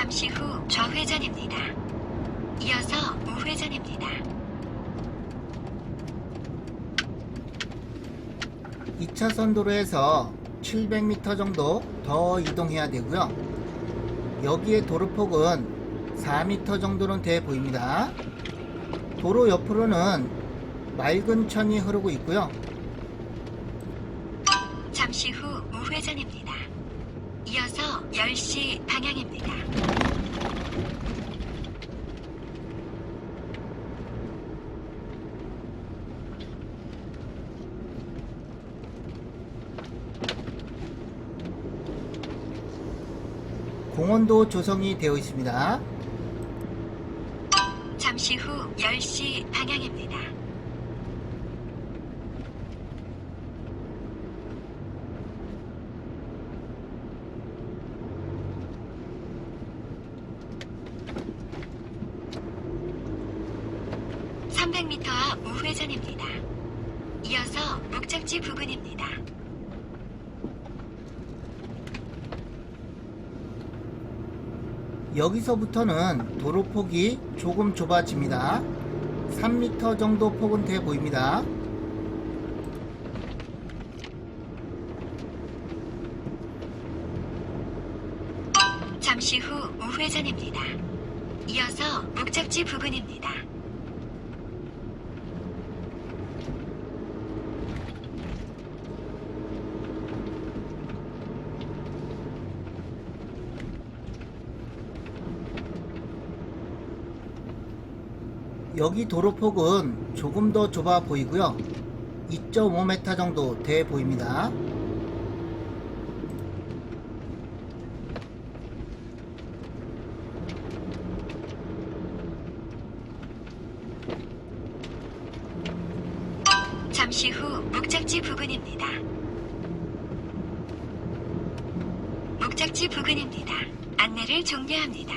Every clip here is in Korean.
잠시 후 좌회전입니다. 이어서 우회전입니다. 2차선 도로에서 700m 정도 더 이동해야 되고요. 여기에 도로폭은 4m 정도는 돼 보입니다. 도로 옆으로는 맑은 천이 흐르고 있고요. 잠시 후 우회전입니다. 이어서 10시 방향입니다. 공원도 조성이 되어 있습니다. 잠시 후 10시 방향입니다. (300m) 앞 우회전입니다. 이어서 목적지 부근입니다. 여기서부터는 도로폭이 조금 좁아집니다. 3m 정도 폭은 돼 보입니다. 잠시 후 우회전입니다. 이어서 목적지 부근입니다. 여기 도로폭은 조금 더 좁아 보이고요. 2.5m 정도 돼 보입니다. 잠시 후 목적지 부근입니다. 목적지 부근입니다. 안내를 종료합니다.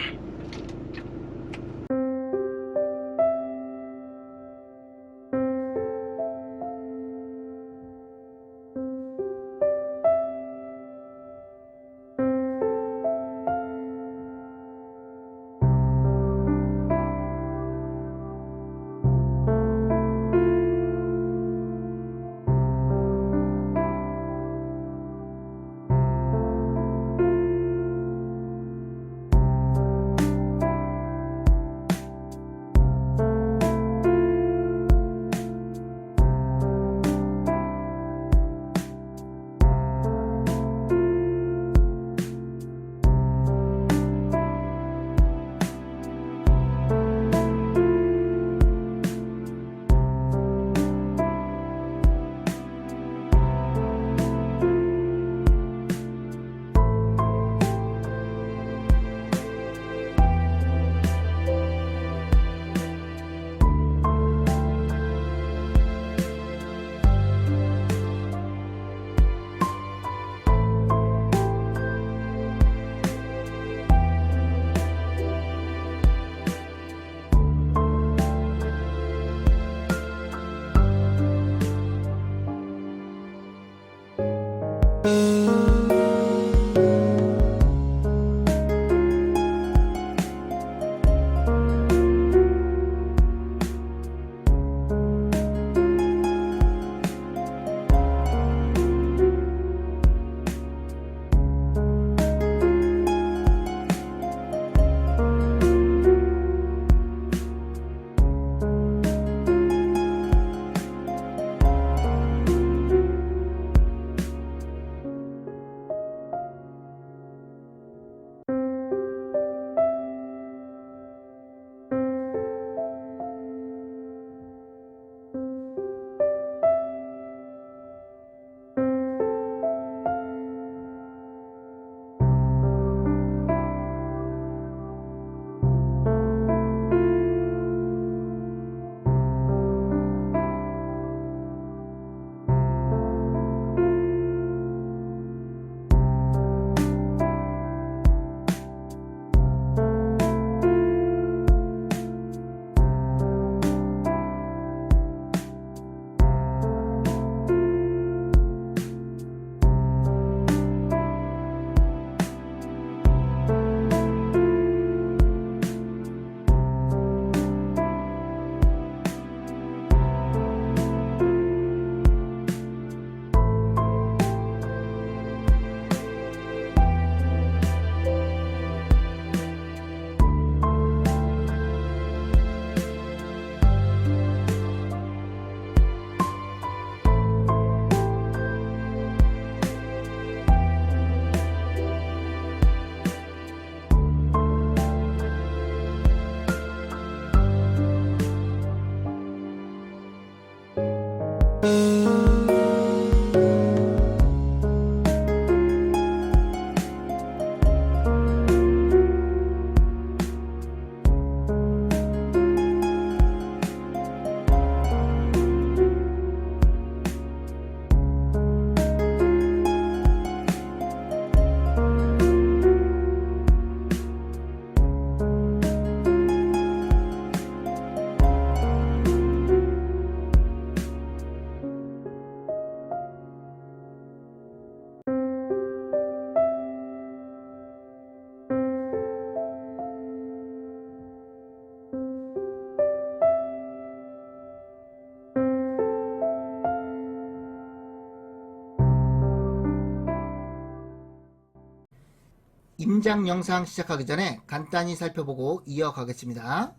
임장 영상 시작하기 전에 간단히 살펴보고 이어가겠습니다.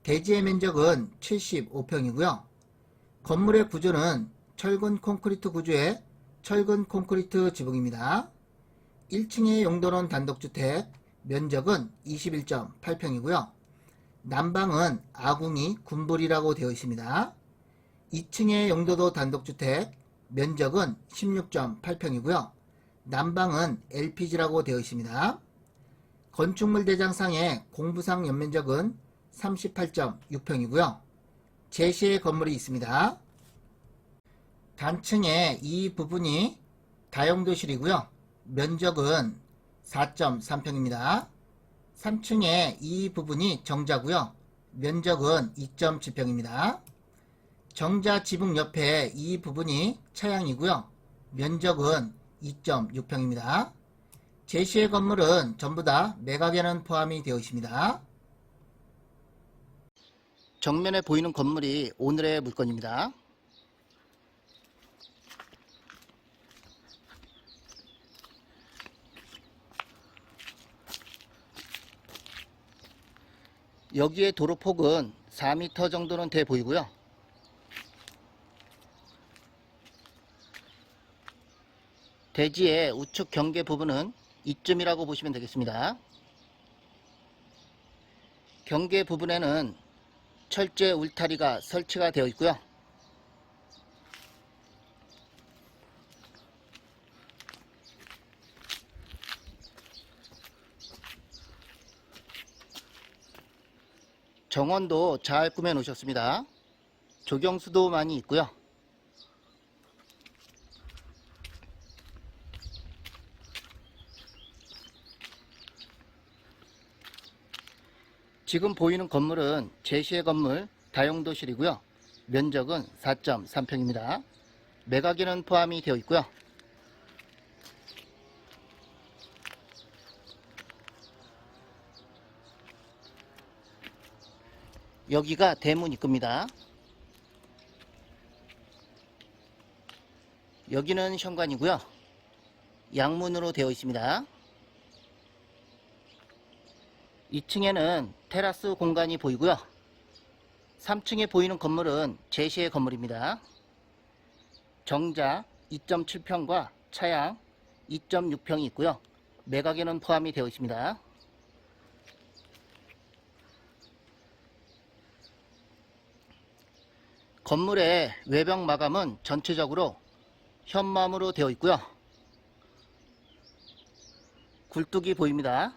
대지의 면적은 75평이고요. 건물의 구조는 철근 콘크리트 구조의 철근 콘크리트 지붕입니다. 1층의 용도는 단독주택, 면적은 21.8평이고요. 난방은 아궁이 군불이라고 되어 있습니다. 2층의 용도도 단독주택, 면적은 16.8평이고요. 난방은 LPG라고 되어 있습니다. 건축물 대장상의 공부상 연면적은 38.6평이고요. 제시의 건물이 있습니다. 단층의 이 부분이 다용도실이고요. 면적은 4.3평입니다. 3층의 이 부분이 정자고요. 면적은 2.7평입니다. 정자 지붕 옆에 이 부분이 차양이고요. 면적은 2.6평입니다. 제시의 건물은 전부 다 매각에는 포함이 되어 있습니다. 정면에 보이는 건물이 오늘의 물건입니다. 여기에 도로폭은 4m 정도는 돼 보이고요. 대지의 우측 경계 부분은 이쯤이라고 보시면 되겠습니다. 경계 부분에는 철제 울타리가 설치가 되어 있고요. 정원도 잘 꾸며 놓으셨습니다. 조경수도 많이 있고요. 지금 보이는 건물은 제시의 건물 다용도실이고요. 면적은 4.3평입니다. 매각에는 포함이 되어 있고요. 여기가 대문 입구입니다. 여기는 현관이고요. 양문으로 되어 있습니다. 2층에는 테라스 공간이 보이고요. 3층에 보이는 건물은 제시의 건물입니다. 정자 2.7평과 차양 2.6평이 있고요. 매각에는 포함이 되어 있습니다. 건물의 외벽 마감은 전체적으로 현마무로 되어 있고요. 굴뚝이 보입니다.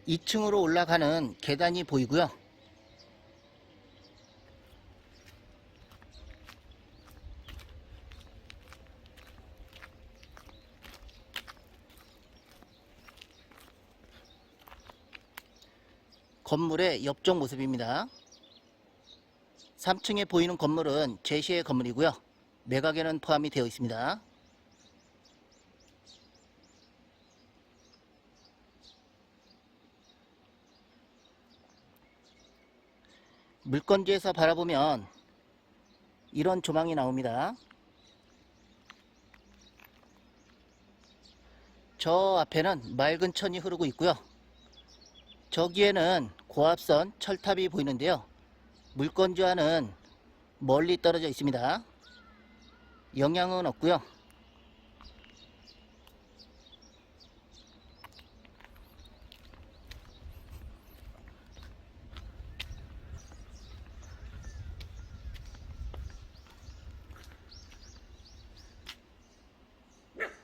(2층으로) 올라가는 계단이 보이고요. 건물의 옆쪽 모습입니다. 3층에 보이는 건물은 제시의 건물이고요. 매각에는 포함이 되어 있습니다. 물건지에서 바라보면 이런 조망이 나옵니다. 저 앞에는 맑은 천이 흐르고 있고요. 저기에는 고압선 철탑이 보이는데요. 물건지와는 멀리 떨어져 있습니다. 영향은 없고요.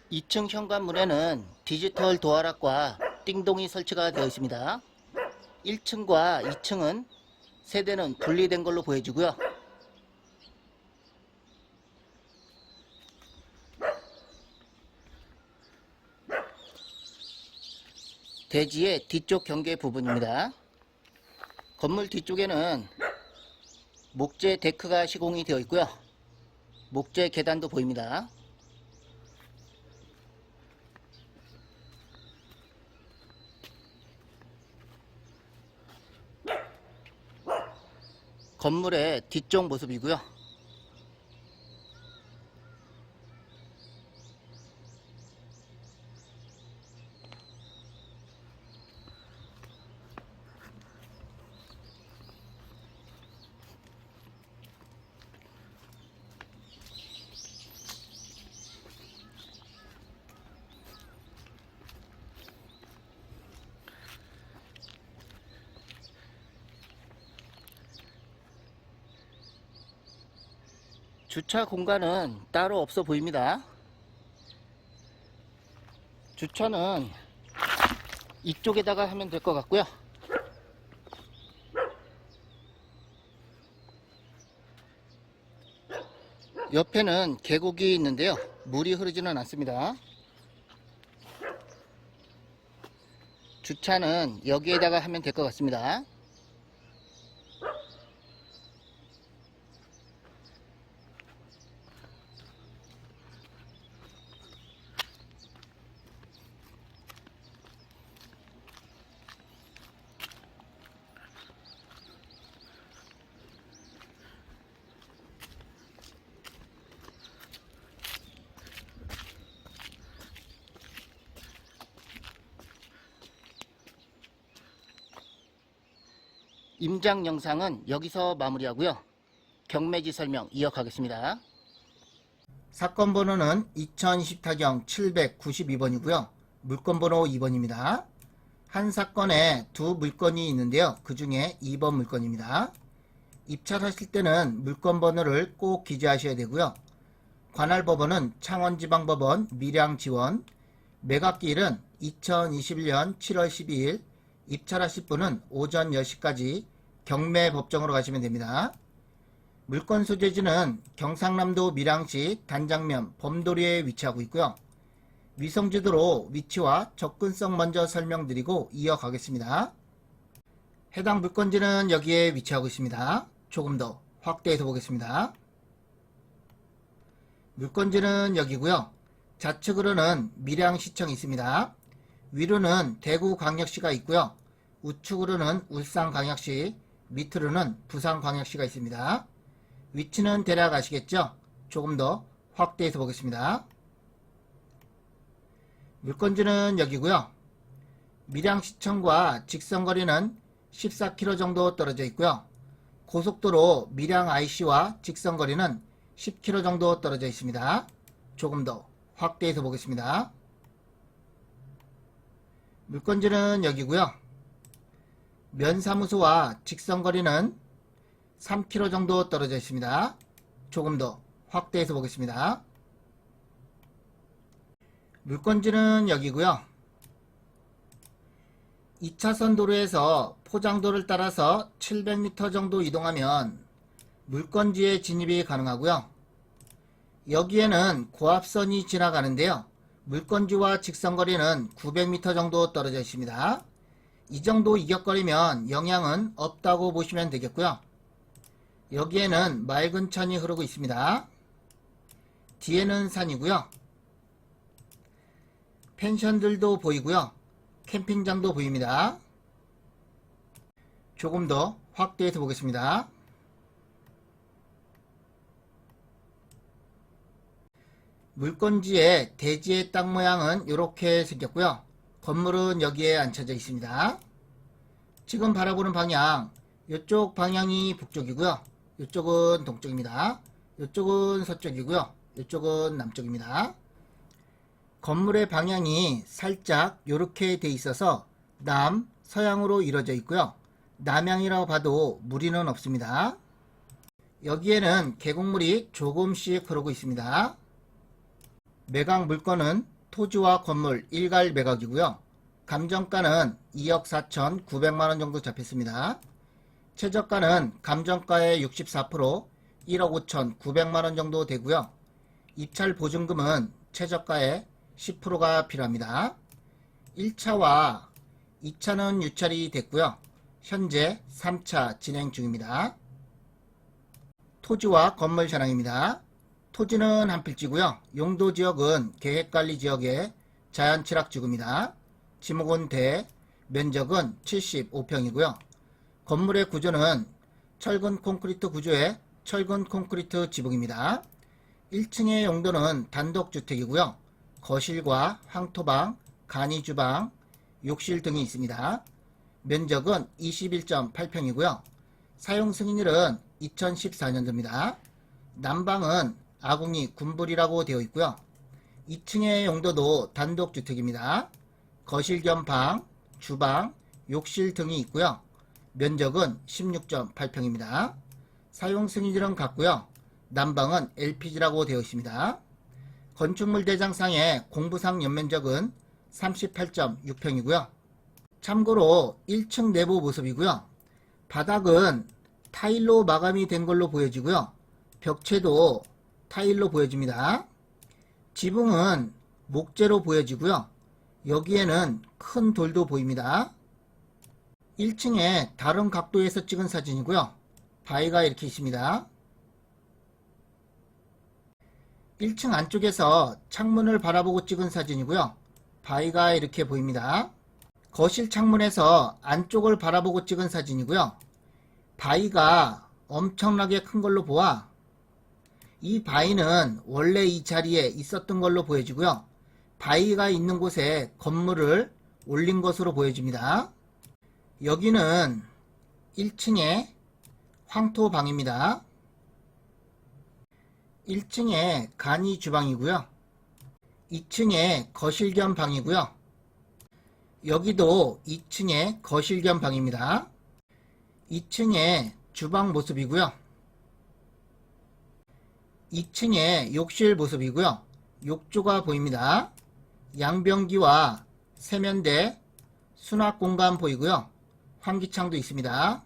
(2층) 현관문에는 디지털 도어락과 띵동이 설치가 되어 있습니다. 1층과 2층은 세대는 분리된 걸로 보여지고요. 대지의 뒤쪽 경계 부분입니다. 건물 뒤쪽에는 목재 데크가 시공이 되어 있고요. 목재 계단도 보입니다. 건물의 뒤쪽 모습이고요. 주차 공간은 따로 없어 보입니다. 주차는 이쪽에다가 하면 될 것 같고요. 옆에는 계곡이 있는데요. 물이 흐르지는 않습니다. 주차는 여기에다가 하면 될 것 같습니다. 임장 영상은 여기서 마무리하고요. 경매지 설명 이어가겠습니다. 사건 번호는 2020 타경 792번이고요. 물건 번호 2번입니다. 한 사건에 두 물건이 있는데요. 그 중에 2번 물건입니다. 입찰하실 때는 물건 번호를 꼭 기재하셔야 되고요. 관할 법원은 창원지방법원 밀양지원, 매각기일은 2021년 7월 12일, 입찰하실 분은 오전 10시까지 경매법정으로 가시면 됩니다. 물건 소재지는 경상남도 밀양시 단장면 범도리에 위치하고 있고요. 위성지도로 위치와 접근성 먼저 설명드리고 이어가겠습니다. 해당 물건지는 여기에 위치하고 있습니다. 조금 더 확대해서 보겠습니다. 물건지는 여기고요. 좌측으로는 밀양시청이 있습니다. 위로는 대구광역시가 있고요. 우측으로는 울산광역시, 밑으로는 부산광역시가 있습니다. 위치는 대략 아시겠죠? 조금 더 확대해서 보겠습니다. 물건지는 여기고요. 밀양시청과 직선거리는 14km 정도 떨어져 있고요. 고속도로 밀양 IC와 직선거리는 10km 정도 떨어져 있습니다. 조금 더 확대해서 보겠습니다. 물건지는 여기고요. 면사무소와 직선거리는 3km 정도 떨어져 있습니다. 조금 더 확대해서 보겠습니다. 물건지는 여기고요. 2차선 도로에서 포장도를 따라서 700m 정도 이동하면 물건지에 진입이 가능하고요. 여기에는 고압선이 지나가는데요. 물건지와 직선거리는 900m 정도 떨어져 있습니다. 이 정도 이격거리면 영향은 없다고 보시면 되겠고요. 여기에는 맑은 천이 흐르고 있습니다. 뒤에는 산이고요. 펜션들도 보이고요. 캠핑장도 보입니다. 조금 더 확대해서 보겠습니다. 물건지의 대지의 땅 모양은 이렇게 생겼고요. 건물은 여기에 앉혀져 있습니다. 지금 바라보는 방향, 이쪽 방향이 북쪽이고요. 이쪽은 동쪽입니다. 이쪽은 서쪽이고요. 이쪽은 남쪽입니다. 건물의 방향이 살짝 이렇게 돼 있어서 남, 서양으로 이루어져 있고요. 남향이라고 봐도 무리는 없습니다. 여기에는 계곡물이 조금씩 흐르고 있습니다. 매각 물건은 토지와 건물 일괄 매각이고요. 감정가는 2억 4,900만원 정도 잡혔습니다. 최저가는 감정가의 64%, 1억 5,900만원 정도 되고요. 입찰 보증금은 최저가의 10%가 필요합니다. 1차와 2차는 유찰이 됐고요. 현재 3차 진행 중입니다. 토지와 건물 현황입니다. 토지는 한 필지고요. 용도지역은 계획관리지역의 자연취락지구입니다. 지목은 대, 면적은 75평이고요. 건물의 구조는 철근 콘크리트 구조의 철근 콘크리트 지붕입니다. 1층의 용도는 단독주택이고요. 거실과 황토방, 간이주방, 욕실 등이 있습니다. 면적은 21.8평이고요. 사용 승인일은 2014년도입니다. 난방은 아궁이 군불이라고 되어 있고요. 2층의 용도도 단독주택입니다. 거실 겸 방, 주방, 욕실 등이 있고요. 면적은 16.8평입니다. 사용 승인일은 같고요. 난방은 LPG라고 되어 있습니다. 건축물 대장상의 공부상 연면적은 38.6평이고요. 참고로 1층 내부 모습이고요. 바닥은 타일로 마감이 된 걸로 보여지고요. 벽체도 타일로 보여집니다. 지붕은 목재로 보여지고요. 여기에는 큰 돌도 보입니다. 1층에 다른 각도에서 찍은 사진이고요. 바위가 이렇게 있습니다. 1층 안쪽에서 창문을 바라보고 찍은 사진이고요. 바위가 이렇게 보입니다. 거실 창문에서 안쪽을 바라보고 찍은 사진이고요. 바위가 엄청나게 큰 걸로 보아 이 바위는 원래 이 자리에 있었던 걸로 보여지고요. 바위가 있는 곳에 건물을 올린 것으로 보여집니다. 여기는 1층의 황토방입니다. 1층에 간이 주방이고요. 2층에 거실 겸 방이고요. 여기도 2층에 거실 겸 방입니다. 2층에 주방 모습이고요. 2층에 욕실 모습이고요. 욕조가 보입니다. 양변기와 세면대, 수납 공간 보이고요. 환기창도 있습니다.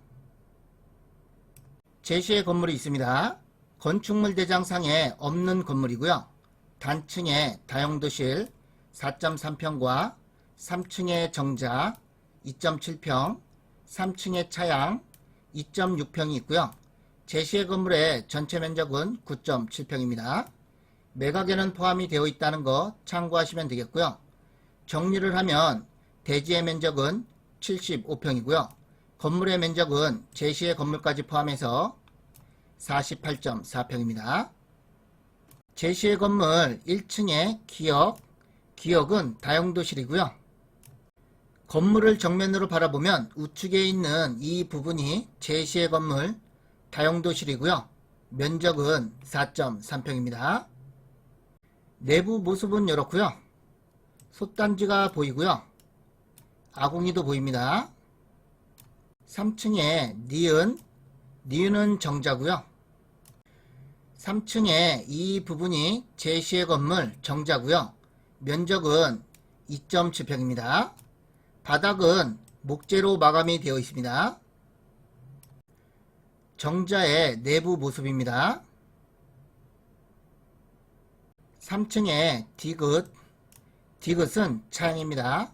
제시의 건물이 있습니다. 건축물 대장상에 없는 건물이고요. 단층에 다용도실 4.3평과 3층에 정자 2.7평, 3층에 차양 2.6평이 있고요. 제시의 건물의 전체 면적은 9.7평입니다. 매각에는 포함이 되어 있다는 거 참고하시면 되겠고요. 정리를 하면 대지의 면적은 75평이고요. 건물의 면적은 제시의 건물까지 포함해서 48.4평입니다. 제시의 건물 1층에 기역은 다용도실이고요. 건물을 정면으로 바라보면 우측에 있는 이 부분이 제시의 건물 다용도실이고요. 면적은 4.3평입니다. 내부 모습은 이렇고요. 솥단지가 보이고요. 아궁이도 보입니다. 3층에 니은은 정자고요. 3층에 이 부분이 제시의 건물 정자고요. 면적은 2.7평입니다. 바닥은 목재로 마감이 되어 있습니다. 정자의 내부 모습입니다. 3층에 디귿은 차양입니다.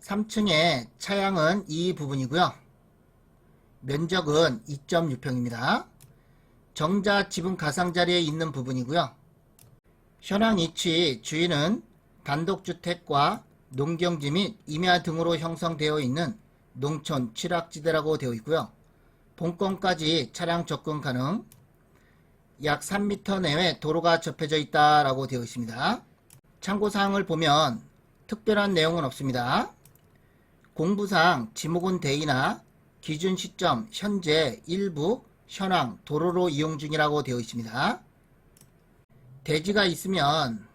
3층에 차양은 이 부분이고요. 면적은 2.6평입니다. 정자 지붕 가상자리에 있는 부분이고요. 현황 위치 주위는 단독주택과 농경지 및 임야 등으로 형성되어 있는 농촌 취락지대라고 되어 있고요. 본권까지 차량 접근 가능, 약 3m 내외 도로가 접해져 있다라고 되어 있습니다. 참고사항을 보면 특별한 내용은 없습니다. 공부상 지목은 대이나 기준 시점 현재 일부 현황 도로로 이용 중이라고 되어 있습니다. 대지가 있으면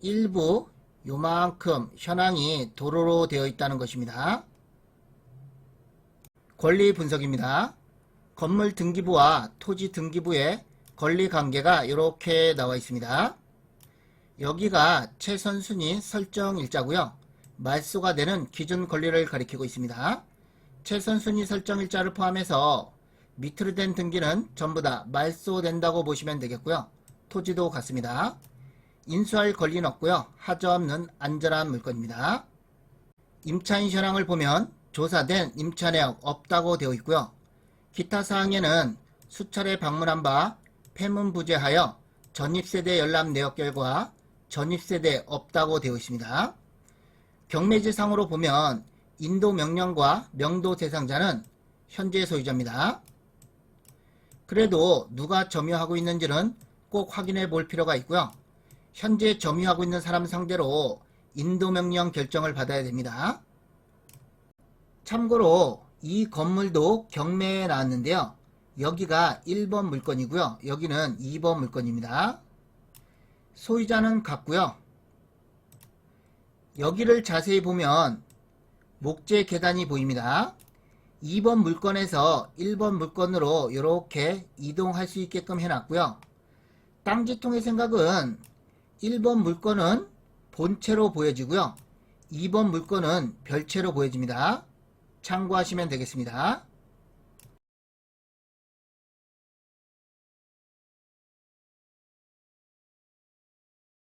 일부 요만큼 현황이 도로로 되어 있다는 것입니다. 권리 분석입니다. 건물 등기부와 토지 등기부의 권리 관계가 이렇게 나와 있습니다. 여기가 최선순위 설정 일자고요. 말소가 되는 기준 권리를 가리키고 있습니다. 최선순위 설정 일자를 포함해서 밑으로 된 등기는 전부 다 말소된다고 보시면 되겠고요. 토지도 같습니다. 인수할 권리는 없고요. 하자 없는 안전한 물건입니다. 임차인 현황을 보면 조사된 임차 내역 없다고 되어 있고요. 기타 사항에는 수차례 방문한 바 폐문부재하여 전입세대 열람 내역 결과 전입세대 없다고 되어 있습니다. 경매지상으로 보면 인도 명령과 명도 대상자는 현재 소유자입니다. 그래도 누가 점유하고 있는지는 꼭 확인해 볼 필요가 있고요. 현재 점유하고 있는 사람 상대로 인도명령 결정을 받아야 됩니다. 참고로 이 건물도 경매에 나왔는데요. 여기가 1번 물건이고요. 여기는 2번 물건입니다. 소유자는 같고요. 여기를 자세히 보면 목재 계단이 보입니다. 2번 물건에서 1번 물건으로 이렇게 이동할 수 있게끔 해놨고요. 땅지통의 생각은 1번 물건은 본체로 보여지고요. 2번 물건은 별채로 보여집니다. 참고하시면 되겠습니다.